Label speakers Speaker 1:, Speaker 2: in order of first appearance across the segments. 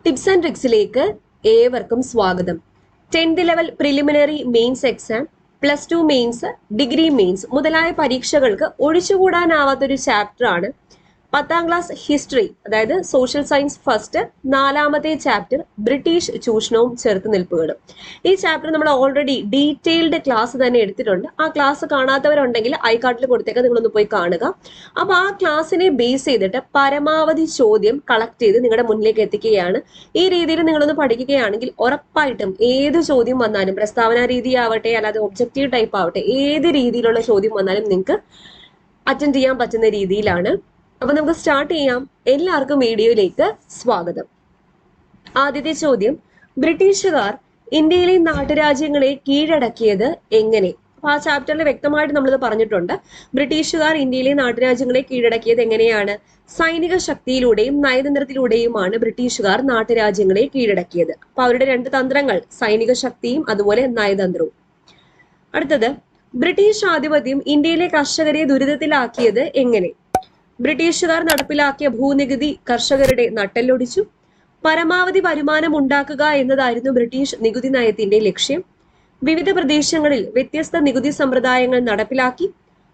Speaker 1: Tips and ട്രിക്സിലേക്ക് ഏവർക്കും സ്വാഗതം. 10th level preliminary mains exam, +2 mains, degree mains മുതലായ പരീക്ഷകൾക്ക് ഒഴിച്ചുകൂടാനാവാത്തൊരു ചാപ്റ്ററാണ് 10th ക്ലാസ് ഹിസ്റ്ററി, അതായത് സോഷ്യൽ സയൻസ് ഫസ്റ്റ് 4ാമത്തെ ചാപ്റ്റർ ബ്രിട്ടീഷ് ചൂഷണവും ചെറുത്തുനിൽപ്പുകളും. ഈ ചാപ്റ്റർ നമ്മൾ ഓൾറെഡി ഡീറ്റെയിൽഡ് ക്ലാസ് തന്നെ എടുത്തിട്ടുണ്ട്. ആ ക്ലാസ് കാണാത്തവരുണ്ടെങ്കിൽ ഐ കാർഡിൽ കൊടുത്തേക്ക് നിങ്ങളൊന്ന് പോയി കാണുക. അപ്പോൾ ആ ക്ലാസ്സിനെ ബേസ് ചെയ്തിട്ട് പരമാവധി ചോദ്യം കളക്ട് ചെയ്ത് നിങ്ങളുടെ മുന്നിലേക്ക് എത്തിക്കുകയാണ്. ഈ രീതിയിൽ നിങ്ങളൊന്ന് പഠിക്കുകയാണെങ്കിൽ ഉറപ്പായിട്ടും ഏത് ചോദ്യം വന്നാലും, പ്രസ്താവന രീതി ആവട്ടെ അല്ലാതെ ഒബ്ജക്റ്റീവ് ടൈപ്പ് ആവട്ടെ, ഏത് രീതിയിലുള്ള ചോദ്യം വന്നാലും നിങ്ങൾക്ക് അറ്റൻഡ് ചെയ്യാൻ പറ്റുന്ന രീതിയിലാണ്. അപ്പൊ നമുക്ക് സ്റ്റാർട്ട് ചെയ്യാം. എല്ലാവർക്കും വീഡിയോയിലേക്ക് സ്വാഗതം. ആദ്യത്തെ ചോദ്യം, ബ്രിട്ടീഷുകാർ ഇന്ത്യയിലെ നാട്ടുരാജ്യങ്ങളെ കീഴടക്കിയത് എങ്ങനെ? അപ്പൊ ആ ചാപ്റ്ററിൽ വ്യക്തമായിട്ട് നമ്മളിത് പറഞ്ഞിട്ടുണ്ട്. ബ്രിട്ടീഷുകാർ ഇന്ത്യയിലെ നാട്ടുരാജ്യങ്ങളെ കീഴടക്കിയത് എങ്ങനെയാണ്? സൈനിക ശക്തിയിലൂടെയും നയതന്ത്രത്തിലൂടെയുമാണ് ബ്രിട്ടീഷുകാർ നാട്ടുരാജ്യങ്ങളെ കീഴടക്കിയത്. അപ്പൊ അവരുടെ രണ്ട് തന്ത്രങ്ങൾ, സൈനിക ശക്തിയും അതുപോലെ നയതന്ത്രവും. അടുത്തത്, ബ്രിട്ടീഷ് ആധിപത്യം ഇന്ത്യയിലെ കർഷകരെ ദുരിതത്തിലാക്കിയത് എങ്ങനെ? ബ്രിട്ടീഷുകാർ നടപ്പിലാക്കിയ ഭൂനികുതി കർഷകരുടെ നട്ടെല്ലൊടിച്ചു. പരമാവധി വരുമാനം ഉണ്ടാക്കുക എന്നതായിരുന്നു ബ്രിട്ടീഷ് നികുതി നയത്തിന്റെ ലക്ഷ്യം. വിവിധ പ്രദേശങ്ങളിൽ വ്യത്യസ്ത നികുതി സമ്പ്രദായങ്ങൾ നടപ്പിലാക്കി.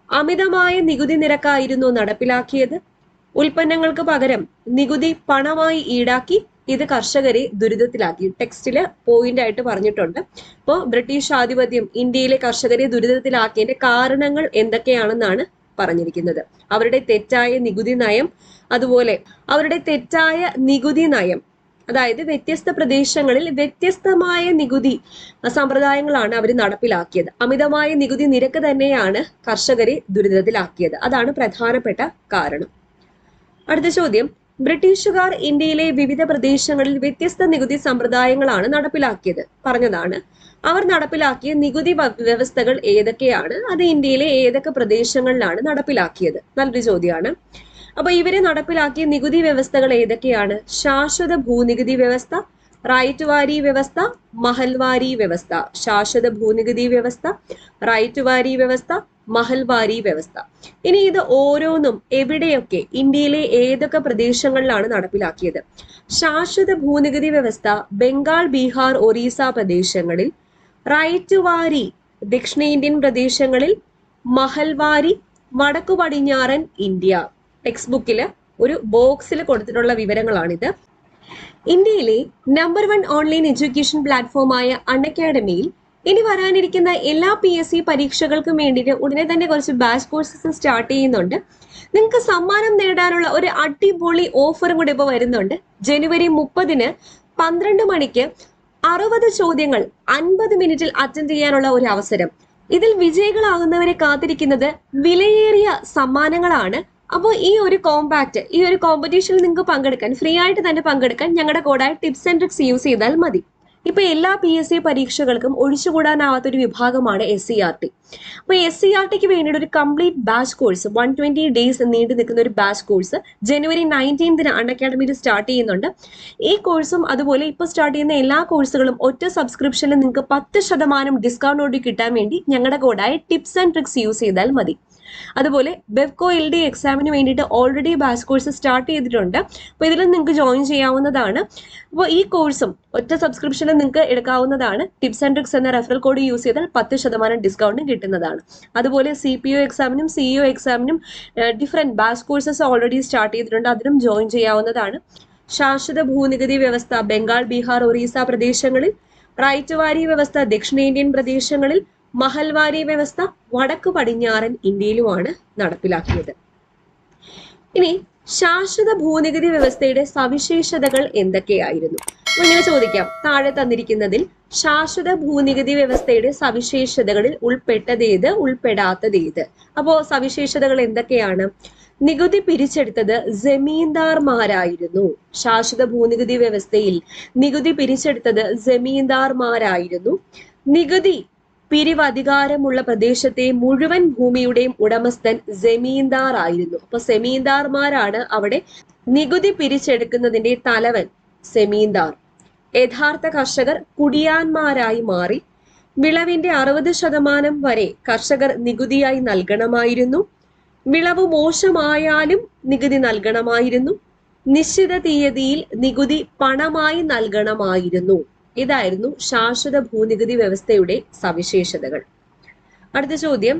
Speaker 1: അമിതമായ നികുതി നിരക്കായിരുന്നു നടപ്പിലാക്കിയത്. ഉൽപ്പന്നങ്ങൾക്ക് പകരം നികുതി പണമായി ഈടാക്കി. ഇത് കർഷകരെ ദുരിതത്തിലാക്കി. ടെക്സ്റ്റില് പോയിന്റ് ആയിട്ട് പറഞ്ഞിട്ടുണ്ട്. അപ്പോൾ ബ്രിട്ടീഷ് ആധിപത്യം ഇന്ത്യയിലെ കർഷകരെ ദുരിതത്തിലാക്കിയതിന്റെ കാരണങ്ങൾ എന്തൊക്കെയാണെന്നാണ് പറഞ്ഞിരിക്കുന്നത്. അവരുടെ തെറ്റായ നികുതി നയം, അതുപോലെ അവരുടെ തെറ്റായ നികുതി നയം, അതായത് വ്യത്യസ്ത പ്രദേശങ്ങളിൽ വ്യത്യസ്തമായ നികുതി സമ്പ്രദായങ്ങളാണ് അവർ നടപ്പിലാക്കിയത്. അമിതമായ നികുതി നിരക്ക് തന്നെയാണ് കർഷകരെ ദുരിതത്തിലാക്കിയത്. അതാണ് പ്രധാനപ്പെട്ട കാരണം. അടുത്ത ചോദ്യം, ബ്രിട്ടീഷുകാർ ഇന്ത്യയിലെ വിവിധ പ്രദേശങ്ങളിൽ വ്യത്യസ്ത നികുതി സമ്പ്രദായങ്ങളാണ് നടപ്പിലാക്കിയത്. പറഞ്ഞതാണ്. അവർ നടപ്പിലാക്കിയ നികുതി വ്യവസ്ഥകൾ ഏതൊക്കെയാണ്? അത് ഇന്ത്യയിലെ ഏതൊക്കെ പ്രദേശങ്ങളിലാണ് നടപ്പിലാക്കിയത്? നല്ലൊരു ചോദ്യമാണ്. അപ്പൊ ഇവര് നടപ്പിലാക്കിയ നികുതി വ്യവസ്ഥകൾ ഏതൊക്കെയാണ്? ശാശ്വത ഭൂനികുതി വ്യവസ്ഥ, റൈറ്റ് വാരി വ്യവസ്ഥ, മഹൽവാരി വ്യവസ്ഥ. ശാശ്വത ഭൂനികുതി വ്യവസ്ഥ, റൈറ്റ് വാരി വ്യവസ്ഥ, മഹൽവാരി വ്യവസ്ഥ. ഇനി ഇത് ഓരോന്നും എവിടെയൊക്കെ, ഇന്ത്യയിലെ ഏതൊക്കെ പ്രദേശങ്ങളിലാണ് നടപ്പിലാക്കിയത്? ശാശ്വത ഭൂനികുതി വ്യവസ്ഥ ബംഗാൾ, ബീഹാർ, ഒറീസ പ്രദേശങ്ങളിൽ. റൈറ്റ് വാരി ദക്ഷിണേന്ത്യൻ പ്രദേശങ്ങളിൽ. മഹൽവാരി വടക്കു പടിഞ്ഞാറൻ ഇന്ത്യ. ടെക്സ്റ്റ് ബുക്കിൽ ഒരു ബോക്സിൽ കൊടുത്തിട്ടുള്ള വിവരങ്ങളാണിത്. ഇന്ത്യയിലെ നമ്പർ 1 ഓൺലൈൻ എഡ്യൂക്കേഷൻ പ്ലാറ്റ്ഫോമായ അൺഅക്കാഡമിയിൽ ഇനി വരാനിരിക്കുന്ന എല്ലാ PSC പരീക്ഷകൾക്കും വേണ്ടിയിട്ട് ഉടനെ തന്നെ കുറച്ച് ബാച്ച് കോഴ്സസ് സ്റ്റാർട്ട് ചെയ്യുന്നുണ്ട്. നിങ്ങൾക്ക് സമ്മാനം നേടാനുള്ള ഒരു അടിപൊളി ഓഫറും കൂടി ഇപ്പോൾ വരുന്നുണ്ട്. ജനുവരി 30-ന് 12 മണിക്ക് 60 ചോദ്യങ്ങൾ 50 മിനിറ്റിൽ അറ്റൻഡ് ചെയ്യാനുള്ള ഒരു അവസരം. ഇതിൽ വിജയികളാകുന്നവരെ കാത്തിരിക്കുന്നത് വിലയേറിയ സമ്മാനങ്ങളാണ്. അപ്പോൾ ഈ ഒരു കോമ്പറ്റീഷനിൽ നിങ്ങൾക്ക് പങ്കെടുക്കാൻ, ഫ്രീ ആയിട്ട് തന്നെ പങ്കെടുക്കാൻ ഞങ്ങളുടെ കോഡായ ടിപ്സ് ആൻഡ് ട്രിക്സ് യൂസ് ചെയ്താൽ മതി. ഇപ്പൊ എല്ലാ PSC പരീക്ഷകൾക്കും ഒഴിച്ചുകൂടാനാവാത്ത ഒരു വിഭാഗമാണ് SCERT. അപ്പൊ SCERTക്ക് വേണ്ടിയിട്ട് ഒരു കംപ്ലീറ്റ് ബാച്ച് കോഴ്സ്, 120 ഡേയ്സ് നീണ്ടു നിൽക്കുന്ന ഒരു ബാച്ച് കോഴ്സ് ജനുവരി 19-ന് അൺഅക്കാഡമിയിൽ സ്റ്റാർട്ട് ചെയ്യുന്നുണ്ട്. ഈ കോഴ്സും അതുപോലെ ഇപ്പൊ സ്റ്റാർട്ട് ചെയ്യുന്ന എല്ലാ കോഴ്സുകളും ഒറ്റ സബ്സ്ക്രിപ്ഷനിൽ നിങ്ങൾക്ക് 10% ഡിസ്കൗണ്ടോട് കിട്ടാൻ വേണ്ടി ഞങ്ങളുടെ കോഡായ ടിപ്സ് ആൻഡ് ട്രിക്സ് യൂസ് ചെയ്താൽ മതി. അതുപോലെ ബെവ്കോ LD എക്സാമിന് വേണ്ടിയിട്ട് ഓൾറെഡി ബാച്ച് കോഴ്സ് സ്റ്റാർട്ട് ചെയ്തിട്ടുണ്ട്. അപ്പോൾ ഇതിൽ നിങ്ങൾക്ക് ജോയിൻ ചെയ്യാവുന്നതാണ്. അപ്പോൾ ഈ കോഴ്സും ഒറ്റ സബ്സ്ക്രിപ്ഷനിൽ നിങ്ങൾക്ക് എടുക്കാവുന്നതാണ്. ടിപ്സ് ആൻഡ് ട്രിക്സ് എന്ന റെഫറൽ കോഡ് യൂസ് ചെയ്താൽ 10% ഡിസ്കൗണ്ടും കിട്ടുന്നതാണ്. അതുപോലെ CPO എക്സാമിനും CEO എക്സാമിനും different batch courses already start ചെയ്തിട്ടുണ്ട്. അതിനും ജോയിൻ ചെയ്യാവുന്നതാണ്. ശാശ്വത ഭൂനികുതി വ്യവസ്ഥ ബംഗാൾ, ബീഹാർ, ഒറീസ പ്രദേശങ്ങളിൽ. റൈറ്റ് വാരി വ്യവസ്ഥ ദക്ഷിണേന്ത്യൻ പ്രദേശങ്ങളിൽ. മഹൽവാരി വ്യവസ്ഥ വടക്കു പടിഞ്ഞാറൻ ഇന്ത്യയിലുമാണ് നടപ്പിലാക്കിയത്. ഇനി ശാശ്വത ഭൂനികുതി വ്യവസ്ഥയുടെ സവിശേഷതകൾ എന്തൊക്കെയായിരുന്നു? ഇങ്ങനെ ചോദിക്കാം. താഴെ തന്നിരിക്കുന്നതിൽ ശാശ്വത ഭൂനികുതി വ്യവസ്ഥയുടെ സവിശേഷതകളിൽ ഉൾപ്പെട്ടതേത്, ഉൾപ്പെടാത്തതേത്? അപ്പോ സവിശേഷതകൾ എന്തൊക്കെയാണ്? നികുതി പിരിച്ചെടുത്തത് ജമീന്ദാർമാരായിരുന്നു. ശാശ്വത ഭൂനികുതി വ്യവസ്ഥയിൽ നികുതി പിരിച്ചെടുത്തത് ജമീന്ദാർമാരായിരുന്നു. നികുതി പിരിവ് അധികാരമുള്ള പ്രദേശത്തെ മുഴുവൻ ഭൂമിയുടെയും ഉടമസ്ഥൻ ജമീന്ദാർ ആയിരുന്നു. അപ്പൊ സെമീന്ദാർമാരാണ് അവിടെ നികുതി പിരിച്ചെടുക്കുന്നതിന്റെ തലവൻ, സെമീന്ദാർ. യഥാർത്ഥ കർഷകർ കുടിയാന്മാരായി മാറി. വിളവിന്റെ 60% വരെ കർഷകർ നികുതിയായി നൽകണമായിരുന്നു. വിളവ് മോശമായാലും നികുതി നൽകണമായിരുന്നു. നിശ്ചിത തീയതിയിൽ നികുതി പണമായി നൽകണമായിരുന്നു. ഇതായിരുന്നു ശാശ്വത ഭൂനികുതി വ്യവസ്ഥയുടെ സവിശേഷതകൾ. അടുത്ത ചോദ്യം,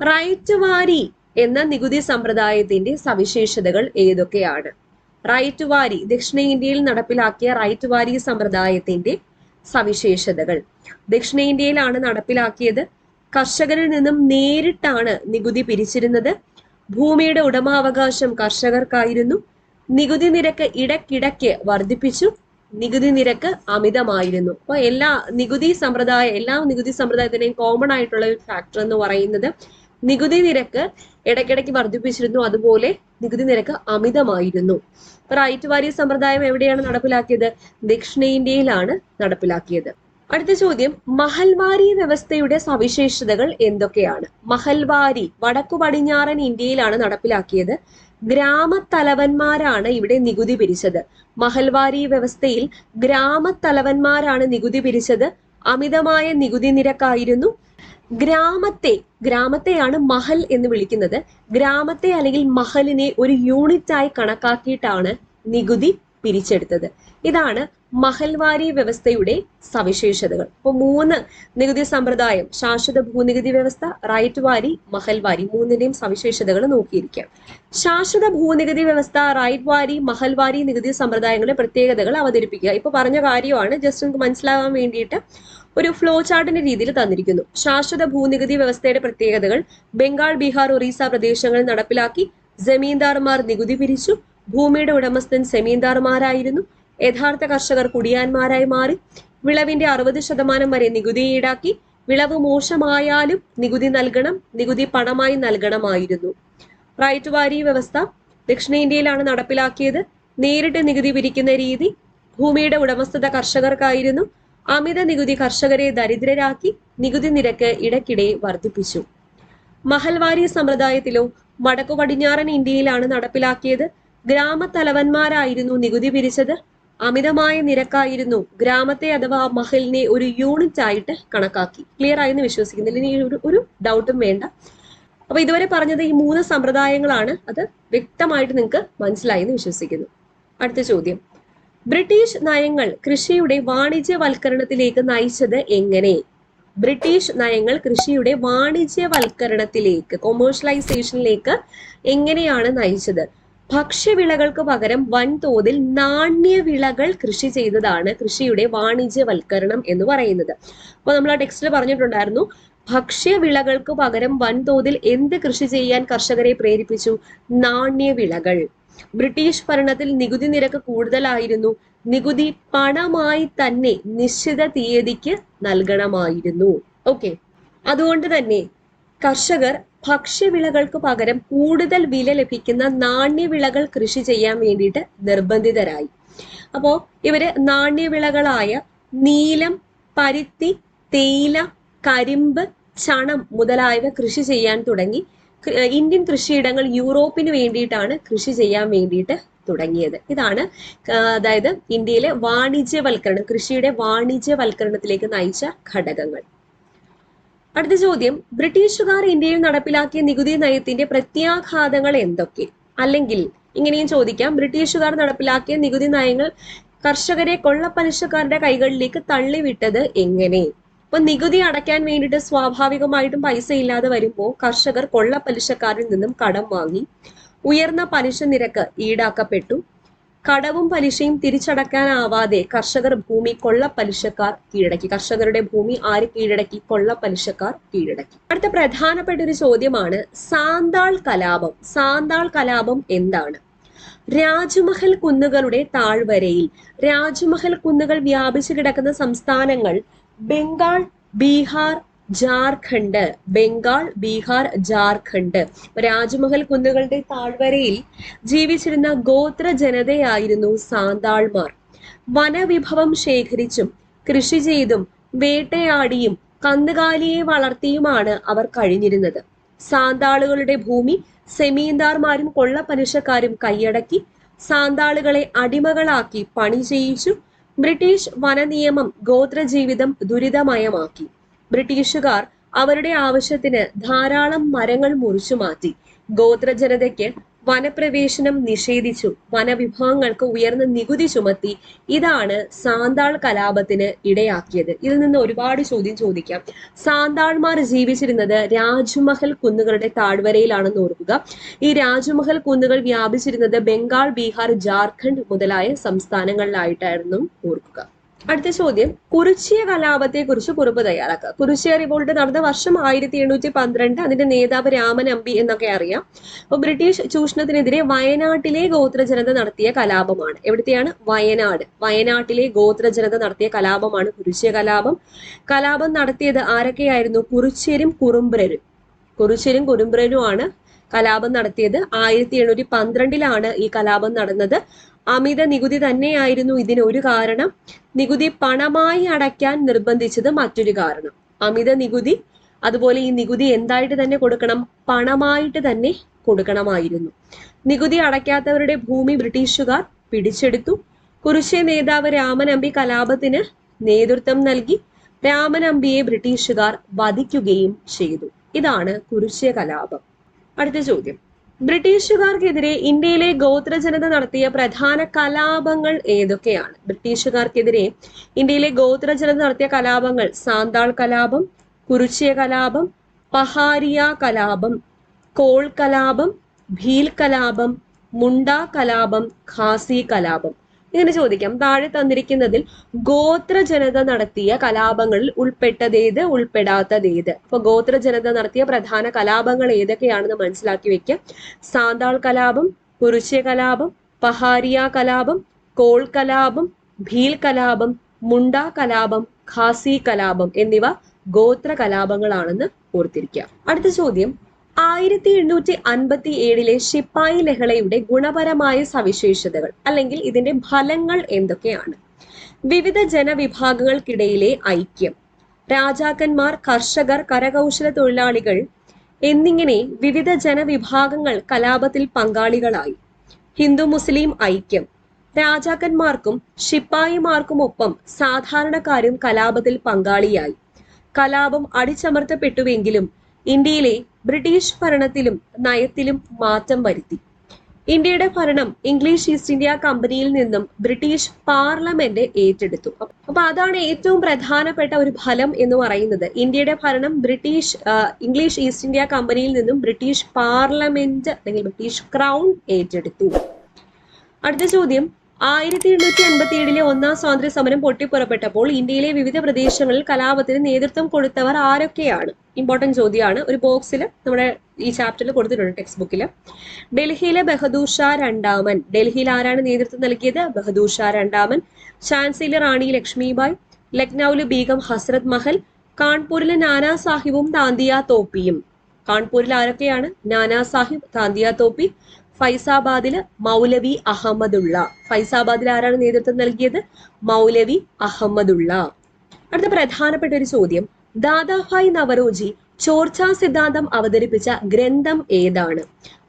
Speaker 1: റൈറ്റ് വാരി എന്ന നികുതി സമ്പ്രദായത്തിന്റെ സവിശേഷതകൾ ഏതൊക്കെയാണ്? റൈറ്റ് വാരി, ദക്ഷിണേന്ത്യയിൽ നടപ്പിലാക്കിയ റൈറ്റ് വാരി സമ്പ്രദായത്തിന്റെ സവിശേഷതകൾ. ദക്ഷിണേന്ത്യയിലാണ് നടപ്പിലാക്കിയത്. കർഷകരിൽ നിന്നും നേരിട്ടാണ് നികുതി പിരിച്ചിരുന്നത്. ഭൂമിയുടെ ഉടമാവകാശം കർഷകർക്കായിരുന്നു. നികുതി നിരക്ക് ഇടയ്ക്കിടയ്ക്ക് വർദ്ധിപ്പിച്ചു. നികുതി നിരക്ക് അമിതമായിരുന്നു. അപ്പൊ എല്ലാ നികുതി സമ്പ്രദായത്തിനെയും കോമൺ ആയിട്ടുള്ള ഒരു ഫാക്ടർ എന്ന് പറയുന്നത് നികുതി നിരക്ക് ഇടയ്ക്കിടയ്ക്ക് വർദ്ധിപ്പിച്ചിരുന്നു, അതുപോലെ നികുതി നിരക്ക് അമിതമായിരുന്നു. റൈറ്റ് വാരി സമ്പ്രദായം എവിടെയാണ് നടപ്പിലാക്കിയത്? ദക്ഷിണേന്ത്യയിലാണ് നടപ്പിലാക്കിയത്. അടുത്ത ചോദ്യം, മഹൽവാരി വ്യവസ്ഥയുടെ സവിശേഷതകൾ എന്തൊക്കെയാണ്? മഹൽവാരി വടക്കു പടിഞ്ഞാറൻ ഇന്ത്യയിലാണ് നടപ്പിലാക്കിയത്. ഗ്രാമത്തലവന്മാരാണ് ഇവിടെ നികുതി പിരിച്ചത്. മഹൽവാരി വ്യവസ്ഥയിൽ ഗ്രാമത്തലവന്മാരാണ് നികുതി പിരിച്ചത്. അമിതമായ നികുതി നിരക്കായിരുന്നു. ഗ്രാമത്തെയാണ് മഹൽ എന്ന് വിളിക്കുന്നത്. ഗ്രാമത്തെ അല്ലെങ്കിൽ മഹലിനെ ഒരു യൂണിറ്റായി കണക്കാക്കിയിട്ടാണ് നികുതി പിരിച്ചെടുത്തത്. ഇതാണ് മഹൽവാരി വ്യവസ്ഥയുടെ സവിശേഷതകൾ. അപ്പോൾ 3 നികുതി സമ്പ്രദായം, ശാശ്വത ഭൂനികുതി വ്യവസ്ഥ, റൈറ്റ് വാരി, മഹൽവാരി, 3ന്റെയും സവിശേഷതകൾ നോക്കിയിരിക്കാം. ശാശ്വത ഭൂനികുതി വ്യവസ്ഥ, റൈറ്റ് വാരി, മഹൽവാരി നികുതി സമ്പ്രദായങ്ങളുടെ പ്രത്യേകതകൾ അവതരിപ്പിക്കുക. ഇപ്പൊ പറഞ്ഞ കാര്യമാണ്, ജസ്റ്റ് നിങ്ങൾക്ക് മനസ്സിലാവാൻ വേണ്ടിയിട്ട് ഒരു ഫ്ലോ ചാർട്ടിന്റെ രീതിയിൽ തന്നിരിക്കുന്നു. ശാശ്വത ഭൂനികുതി വ്യവസ്ഥയുടെ പ്രത്യേകതകൾ: ബംഗാൾ, ബീഹാർ, ഒറീസ പ്രദേശങ്ങളിൽ നടപ്പിലാക്കി. ജമീന്ദാർമാർ നികുതി പിരിച്ചു. ഭൂമിയുടെ ഉടമസ്ഥൻ സെമീന്ദാർമാരായിരുന്നു. യഥാർത്ഥ കർഷകർ കുടിയാന്മാരായി മാറി. വിളവിന്റെ 60% വരെ നികുതി ഈടാക്കി. വിളവ് മോശമായാലും നികുതി നൽകണം. നികുതി പണമായി നൽകണമായിരുന്നു. റൈറ്റ് വാരി വ്യവസ്ഥ ദക്ഷിണേന്ത്യയിലാണ് നടപ്പിലാക്കിയത്. നേരിട്ട് നികുതി പിരിക്കുന്ന രീതി. ഭൂമിയുടെ ഉടമസ്ഥത കർഷകർക്കായിരുന്നു. അമിത നികുതി കർഷകരെ ദരിദ്രരാക്കി. നികുതി നിരക്ക് ഇടയ്ക്കിടെ വർദ്ധിപ്പിച്ചു. മഹൽവാരി സമ്പ്രദായത്തിലോ വടക്കു പടിഞ്ഞാറൻ ഇന്ത്യയിലാണ് നടപ്പിലാക്കിയത്. ഗ്രാമത്തലവന്മാരായിരുന്നു നികുതി പിരിച്ചത്. അമിതമായ നിരക്കായിരുന്നു. ഗ്രാമത്തെ അഥവാ മഹലിനെ ഒരു യൂണിറ്റ് ആയിട്ട് കണക്കാക്കി. ക്ലിയർ ആയെന്ന് വിശ്വസിക്കുന്നില്ല, ഇനി ഒരു ഡൗട്ടും വേണ്ട. അപ്പൊ ഇതുവരെ പറഞ്ഞത് ഈ 3 സമ്പ്രദായങ്ങളാണ്. അത് വ്യക്തമായിട്ട് നിങ്ങൾക്ക് മനസ്സിലായി എന്ന് വിശ്വസിക്കുന്നു. അടുത്ത ചോദ്യം, ബ്രിട്ടീഷ് നയങ്ങൾ കൃഷിയുടെ വാണിജ്യവൽക്കരണത്തിലേക്ക് നയിച്ചത് എങ്ങനെ? ബ്രിട്ടീഷ് നയങ്ങൾ കൃഷിയുടെ വാണിജ്യവൽക്കരണത്തിലേക്ക്, കൊമേഴ്ഷ്യലൈസേഷനിലേക്ക് എങ്ങനെയാണ് നയിച്ചത്? ഭക്ഷ്യവിളകൾക്ക് പകരം വൻതോതിൽ നാണ്യവിളകൾ കൃഷി ചെയ്തതാണ് കൃഷിയുടെ വാണിജ്യവൽക്കരണം എന്ന് പറയുന്നത്. അപ്പൊ നമ്മൾ ആ ടെക്സ്റ്റിൽ പറഞ്ഞിട്ടുണ്ടായിരുന്നു, ഭക്ഷ്യവിളകൾക്ക് പകരം വൻതോതിൽ എന്ത് കൃഷി ചെയ്യാൻ കർഷകരെ പ്രേരിപ്പിച്ചു? നാണ്യവിളകൾ. ബ്രിട്ടീഷ് ഭരണത്തിൽ നികുതി നിരക്ക് കൂടുതലായിരുന്നു. നികുതി പണമായി തന്നെ നിശ്ചിത തീയതിക്ക് നൽകണമായിരുന്നു. ഓക്കെ, അതുകൊണ്ട് തന്നെ കർഷകർ ഭക്ഷ്യവിളകൾക്ക് പകരം കൂടുതൽ വില ലഭിക്കുന്ന നാണ്യവിളകൾ കൃഷി ചെയ്യാൻ വേണ്ടിയിട്ട് നിർബന്ധിതരായി. അപ്പോ ഇവര് നാണ്യവിളകളായ നീലം, പരുത്തി, തേയില, കരിമ്പ്, ചണം മുതലായവ കൃഷി ചെയ്യാൻ തുടങ്ങി. ഇന്ത്യൻ കൃഷിയിടങ്ങൾ യൂറോപ്പിന് വേണ്ടിയിട്ടാണ് കൃഷി ചെയ്യാൻ വേണ്ടിയിട്ട് തുടങ്ങിയത്. ഇതാണ് അതായത് ഇന്ത്യയിലെ വാണിജ്യവൽക്കരണം, കൃഷിയുടെ വാണിജ്യവൽക്കരണത്തിലേക്ക് നയിച്ച ഘടകങ്ങൾ. അടുത്ത ചോദ്യം, ബ്രിട്ടീഷുകാർ ഇന്ത്യയിൽ നടപ്പിലാക്കിയ നികുതി നയത്തിന്റെ പ്രത്യാഘാതങ്ങൾ എന്തൊക്കെ? അല്ലെങ്കിൽ ഇങ്ങനെയും ചോദിക്കാം, ബ്രിട്ടീഷുകാർ നടപ്പിലാക്കിയ നികുതി നയങ്ങൾ കർഷകരെ കൊള്ളപ്പലിശക്കാരുടെ കൈകളിലേക്ക് തള്ളിവിട്ടത് എങ്ങനെ? അപ്പൊ നികുതി അടയ്ക്കാൻ വേണ്ടിയിട്ട് സ്വാഭാവികമായിട്ടും പൈസ ഇല്ലാതെ വരുമ്പോൾ കർഷകർ കൊള്ളപ്പലിശക്കാരിൽ നിന്നും കടം വാങ്ങി. ഉയർന്ന പലിശ നിരക്ക് ഈടാക്കപ്പെട്ടു. കടവും പലിശയും തിരിച്ചടക്കാനാവാതെ കർഷകർ ഭൂമി കൊള്ളപ്പലിശക്കാർ കീഴടക്കി. കർഷകരുടെ ഭൂമി ആര് കീഴടക്കി? കൊള്ളപ്പലിശക്കാർ കീഴടക്കി. അടുത്ത പ്രധാനപ്പെട്ട ഒരു ചോദ്യമാണ് സാന്താൾ കലാപം. സാന്താൾ കലാപം എന്താണ്? രാജ്മഹൽ കുന്നുകളുടെ താഴ്വരയിൽ, രാജ്മഹൽ കുന്നുകൾ വ്യാപിച്ചു കിടക്കുന്ന സംസ്ഥാനങ്ങൾ ബംഗാൾ, ബീഹാർ, ജാർഖണ്ഡ്. ബംഗാൾ, ബീഹാർ, ജാർഖണ്ഡ്. രാജ്മഹൽ കുന്നുകളുടെ താഴ്വരയിൽ ജീവിച്ചിരുന്ന ഗോത്ര ജനതയായിരുന്നു സാന്താൾമാർ. വനവിഭവം ശേഖരിച്ചും കൃഷി ചെയ്തും വേട്ടയാടിയും കന്നുകാലിയെ വളർത്തിയുമാണ് അവർ കഴിഞ്ഞിരുന്നത്. സാന്താളുകളുടെ ഭൂമി സെമീന്ദാർമാരും കൊള്ളപ്പലിശക്കാരും കൈയടക്കി. സാന്താളുകളെ അടിമകളാക്കി പണി ചെയ്യിച്ചു. ബ്രിട്ടീഷ് വനനിയമം ഗോത്രജീവിതം ദുരിതമയമാക്കി. ബ്രിട്ടീഷുകാർ അവരുടെ ആവശ്യത്തിന് ധാരാളം മരങ്ങൾ മുറിച്ചു മാറ്റി. ഗോത്രജനതയ്ക്ക് വനപ്രവേശനം നിഷേധിച്ചു, വനവിഭവങ്ങൾക്ക് ഉയർന്ന നികുതി ചുമത്തി. ഇതാണ് സാന്താൾ കലാപത്തിന് ഇടയാക്കിയത്. ഇതിൽ നിന്ന് ഒരുപാട് ചോദ്യം ചോദിക്കാം. സാന്താൾമാർ ജീവിച്ചിരുന്നത് രാജ്മഹൽ കുന്നുകളുടെ താഴ്വരയിലാണെന്ന് ഓർക്കുക. ഈ രാജ്മഹൽ കുന്നുകൾ വ്യാപിച്ചിരുന്നത് ബംഗാൾ, ബീഹാർ, ജാർഖണ്ഡ് മുതലായ സംസ്ഥാനങ്ങളിലായിട്ടായിരുന്നു ഓർക്കുക. അടുത്ത ചോദ്യം, കുറിച്യ കലാപത്തെ കുറിച്ച് കുറിപ്പ് തയ്യാറാക്കുക. കുറിച്യ റിവോൾട്ട് നടന്ന വർഷം 1812. അതിന്റെ നേതാവ് രാമൻ അമ്പി എന്നൊക്കെ അറിയാം. അപ്പോൾ ബ്രിട്ടീഷ് ചൂഷണത്തിനെതിരെ വയനാട്ടിലെ ഗോത്രജനത നടത്തിയ കലാപമാണ്. എവിടത്തെയാണ്? വയനാട്. വയനാട്ടിലെ ഗോത്രജനത നടത്തിയ കലാപമാണ് കുറിച്യ കലാപം. കലാപം നടത്തിയത് ആരൊക്കെയായിരുന്നു? കുറിച്യരും കുറുമ്പ്രരും. കുറിച്യരും കുറുമ്പ്രരുമാണ് കലാപം നടത്തിയത്. 1812 ഈ കലാപം നടന്നത്. അമിത നികുതി തന്നെയായിരുന്നു ഇതിന് ഒരു കാരണം. നികുതി പണമായി അടയ്ക്കാൻ നിർബന്ധിച്ചത് മറ്റൊരു കാരണം. അമിത നികുതി, അതുപോലെ ഈ നികുതി എന്തായിട്ട് തന്നെ കൊടുക്കണം? പണമായിട്ട് തന്നെ കൊടുക്കണമായിരുന്നു. നികുതി അടയ്ക്കാത്തവരുടെ ഭൂമി ബ്രിട്ടീഷുകാർ പിടിച്ചെടുത്തു. കുറിച്യ നേതാവ് രാമൻ അമ്പി കലാപത്തിന് നേതൃത്വം നൽകി. രാമൻ അമ്പിയെ ബ്രിട്ടീഷുകാർ വധിക്കുകയും ചെയ്തു. ഇതാണ് കുറിച്യ കലാപം. അടുത്ത ചോദ്യം, ബ്രിട്ടീഷുകാർക്കെതിരെ ഇന്ത്യയിലെ ഗോത്രജനത നടത്തിയ പ്രധാന കലാപങ്ങൾ ഏതൊക്കെയാണ്? ബ്രിട്ടീഷുകാർക്കെതിരെ ഇന്ത്യയിലെ ഗോത്രജനത നടത്തിയ കലാപങ്ങൾ: സാന്താൾ കലാപം, കുറിച്യ കലാപം, പഹാരിയ കലാപം, കോൾ കലാപം, ഭീൽ കലാപം, മുണ്ട കലാപം, ഖാസി കലാപം. ഇങ്ങനെ ചോദിക്കാം. താഴെ തന്നിരിക്കുന്നതിൽ ഗോത്രജനത നടത്തിയ കലാപങ്ങളിൽ ഉൾപ്പെട്ടതേത്, ഉൾപ്പെടാത്തതേത്? അപ്പൊ ഗോത്രജനത നടത്തിയ പ്രധാന കലാപങ്ങൾ ഏതൊക്കെയാണെന്ന് മനസ്സിലാക്കി വെക്കുക. സാന്താൾ കലാപം, കുറിച്യ കലാപം, പഹാരിയ കലാപം, കോൾ കലാപം, ഭീൽ കലാപം, മുണ്ട കലാപം, ഖാസി കലാപം എന്നിവ ഗോത്ര കലാപങ്ങളാണെന്ന് ഓർത്തിരിക്കുക. അടുത്ത ചോദ്യം, 1857 ശിപ്പായി ലഹളയുടെ ഗുണപരമായ സവിശേഷതകൾ അല്ലെങ്കിൽ ഇതിന്റെ ഫലങ്ങൾ എന്തൊക്കെയാണ്? വിവിധ ജനവിഭാഗങ്ങൾക്കിടയിലെ ഐക്യം, രാജാക്കന്മാർ, കർഷകർ, കരകൗശല തൊഴിലാളികൾ എന്നിങ്ങനെ വിവിധ ജനവിഭാഗങ്ങൾ കലാപത്തിൽ പങ്കാളികളായി. ഹിന്ദു മുസ്ലിം ഐക്യം, രാജാക്കന്മാർക്കും ശിപ്പായിമാർക്കുമൊപ്പം സാധാരണക്കാരും കലാപത്തിൽ പങ്കാളിയായി. കലാപം അടിച്ചമർത്തപ്പെട്ടുവെങ്കിലും ഇന്ത്യയിലെ ബ്രിട്ടീഷ് ഭരണത്തിലും നയത്തിലും മാറ്റം വരുത്തി. ഇന്ത്യയുടെ ഭരണം ഇംഗ്ലീഷ് ഈസ്റ്റ് ഇന്ത്യ കമ്പനിയിൽ നിന്നും ബ്രിട്ടീഷ് പാർലമെന്റ് ഏറ്റെടുത്തു. അപ്പൊ അതാണ് ഏറ്റവും പ്രധാനപ്പെട്ട ഒരു ഫലം എന്ന് പറയുന്നത്. ഇന്ത്യയുടെ ഭരണം ഇംഗ്ലീഷ് ഈസ്റ്റ് ഇന്ത്യ കമ്പനിയിൽ നിന്നും ബ്രിട്ടീഷ് പാർലമെന്റ് അല്ലെങ്കിൽ ബ്രിട്ടീഷ് ക്രൗൺ ഏറ്റെടുത്തു. അടുത്ത ചോദ്യം, 1857 ഒന്നാം സ്വാതന്ത്ര്യ സമരം പൊട്ടിപ്പുറപ്പെട്ടപ്പോൾ ഇന്ത്യയിലെ വിവിധ പ്രദേശങ്ങളിൽ കലാപത്തിന് നേതൃത്വം കൊടുത്തവർ ആരൊക്കെയാണ്? ഇമ്പോർട്ടന്റ് ചോദ്യമാണ്. ഒരു ബോക്സിൽ നമ്മുടെ ഈ ചാപ്റ്ററിൽ കൊടുത്തിട്ടുണ്ട്, ടെക്സ്റ്റ് ബുക്കിൽ. ഡൽഹിയിലെ ബഹദൂർ ഷാ രണ്ടാമൻ. ഡൽഹിയിൽ ആരാണ് നേതൃത്വം നൽകിയത്? ബഹദൂർ ഷാ രണ്ടാമൻ. ഝാൻസിയിലെ റാണി ലക്ഷ്മിബായ്, ലക്നൌവിലെ ബീഗം ഹസ്രത് മഹൽ, കാൺപൂരിലെ നാനാ സാഹിബും താന്തിയ തോപ്പിയും. കാൺപൂരിൽ ആരൊക്കെയാണ്? നാനാ സാഹിബ്, താന്തിയ തോപ്പി. ഫൈസാബാദില് മൗലവി അഹമ്മദുള്ള. ഫൈസാബാദിൽ ആരാണ് നേതൃത്വം നൽകിയത്? മൗലവി അഹമ്മദുള്ള. അടുത്ത പ്രധാനപ്പെട്ട ഒരു ചോദ്യം, ദാദാഭായ് നവറോജി ചോർച്ചാ സിദ്ധാന്തം അവതരിപ്പിച്ച ഗ്രന്ഥം ഏതാണ്?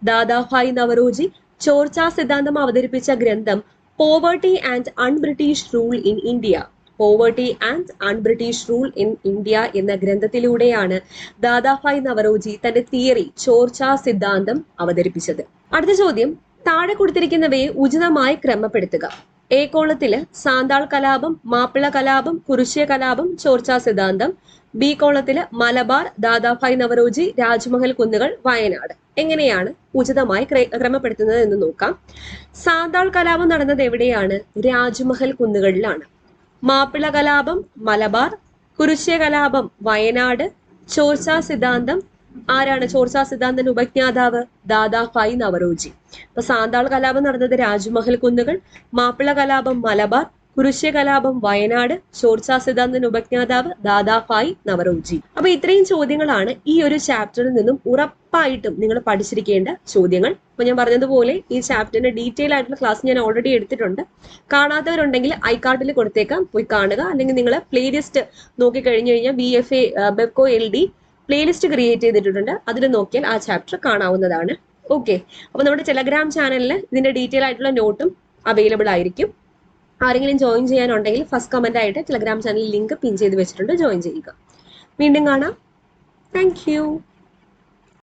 Speaker 1: ദാദാഭായ് നവറോജി ചോർച്ചാ സിദ്ധാന്തം അവതരിപ്പിച്ച ഗ്രന്ഥം poverty and un-British rule in India. Poverty and un-British rule in India എന്ന ഗ്രന്ഥത്തിലൂടെയാണ് ദാദാഭായ് നവറോജി തന്റെ തിയറി, ചോർച്ചാ സിദ്ധാന്തം അവതരിപ്പിച്ചത്. അടുത്ത ചോദ്യം, താഴെ കൊടുത്തിരിക്കുന്നവയെ ഉചിതമായി ക്രമപ്പെടുത്തുക. എ കോളത്തില് സാന്താൾ കലാപം, മാപ്പിള കലാപം, കുറിച്യ കലാപം, ചോർച്ചാ സിദ്ധാന്തം. ബി കോളത്തില് മലബാർ, ദാദാഭായ് നവറോജി, രാജ്മഹൽ കുന്നുകൾ, വയനാട്. എങ്ങനെയാണ് ഉചിതമായി ക്രമപ്പെടുത്തുന്നത് എന്ന് നോക്കാം. സാന്താൾ കലാപം നടന്നത് എവിടെയാണ്? രാജ്മഹൽ കുന്നുകളിലാണ്. മാപ്പിള കലാപം മലബാർ, കുറിച്യ കലാപം വയനാട്, ചോർച്ചാ സിദ്ധാന്തം ആരാണ്? ചോർച്ചാ സിദ്ധാന്തത്തിന്റെ ഉപജ്ഞാതാവ് ദാദാഭായ് നവറോജി. അപ്പൊ സാന്താൾ കലാപം നടന്നത് രാജ്മഹൽ കുന്നുകൾ, മാപ്പിള കലാപം മലബാർ, കുറിച്യ കലാപം വയനാട്, ചോർച്ചാ സിദ്ധാന്തത്തിന്റെ ഉപജ്ഞാതാവ് ദാദാഭായ് നവറോജി. അപ്പൊ ഇത്രയും ചോദ്യങ്ങളാണ് ഈ ഒരു ചാപ്റ്ററിൽ നിന്നും ഉറപ്പായിട്ടും നിങ്ങൾ പഠിച്ചിരിക്കേണ്ട ചോദ്യങ്ങൾ. അപ്പൊ ഞാൻ പറഞ്ഞതുപോലെ ഈ ചാപ്റ്ററിന്റെ ഡീറ്റെയിൽ ആയിട്ടുള്ള ക്ലാസ് ഞാൻ ഓൾറെഡി എടുത്തിട്ടുണ്ട്. കാണാത്തവരുണ്ടെങ്കിൽ ഐകാർഡിൽ കൊടുത്തേക്കാം, പോയി കാണുക. അല്ലെങ്കിൽ നിങ്ങൾ പ്ലേലിസ്റ്റ് നോക്കി കഴിഞ്ഞു കഴിഞ്ഞാൽ BFA Bevco LD playlist create ചെയ്തിട്ടുണ്ട്. അതിൽ നോക്കിയാൽ ആ ചാപ്റ്റർ കാണാവുന്നതാണ്. ഓക്കെ, അപ്പൊ നമ്മുടെ ടെലഗ്രാം ചാനലിൽ ഇതിന്റെ ഡീറ്റെയിൽ ആയിട്ടുള്ള നോട്ടും അവൈലബിൾ ആയിരിക്കും. ആരെങ്കിലും ജോയിൻ ചെയ്യാനുണ്ടെങ്കിൽ ഫസ്റ്റ് കമന്റ് ആയിട്ട് ടെലഗ്രാം ചാനൽ ലിങ്ക് പിൻ ചെയ്ത് വെച്ചിട്ടുണ്ട്, ജോയിൻ ചെയ്യുക. വീണ്ടും കാണാം. Thank you.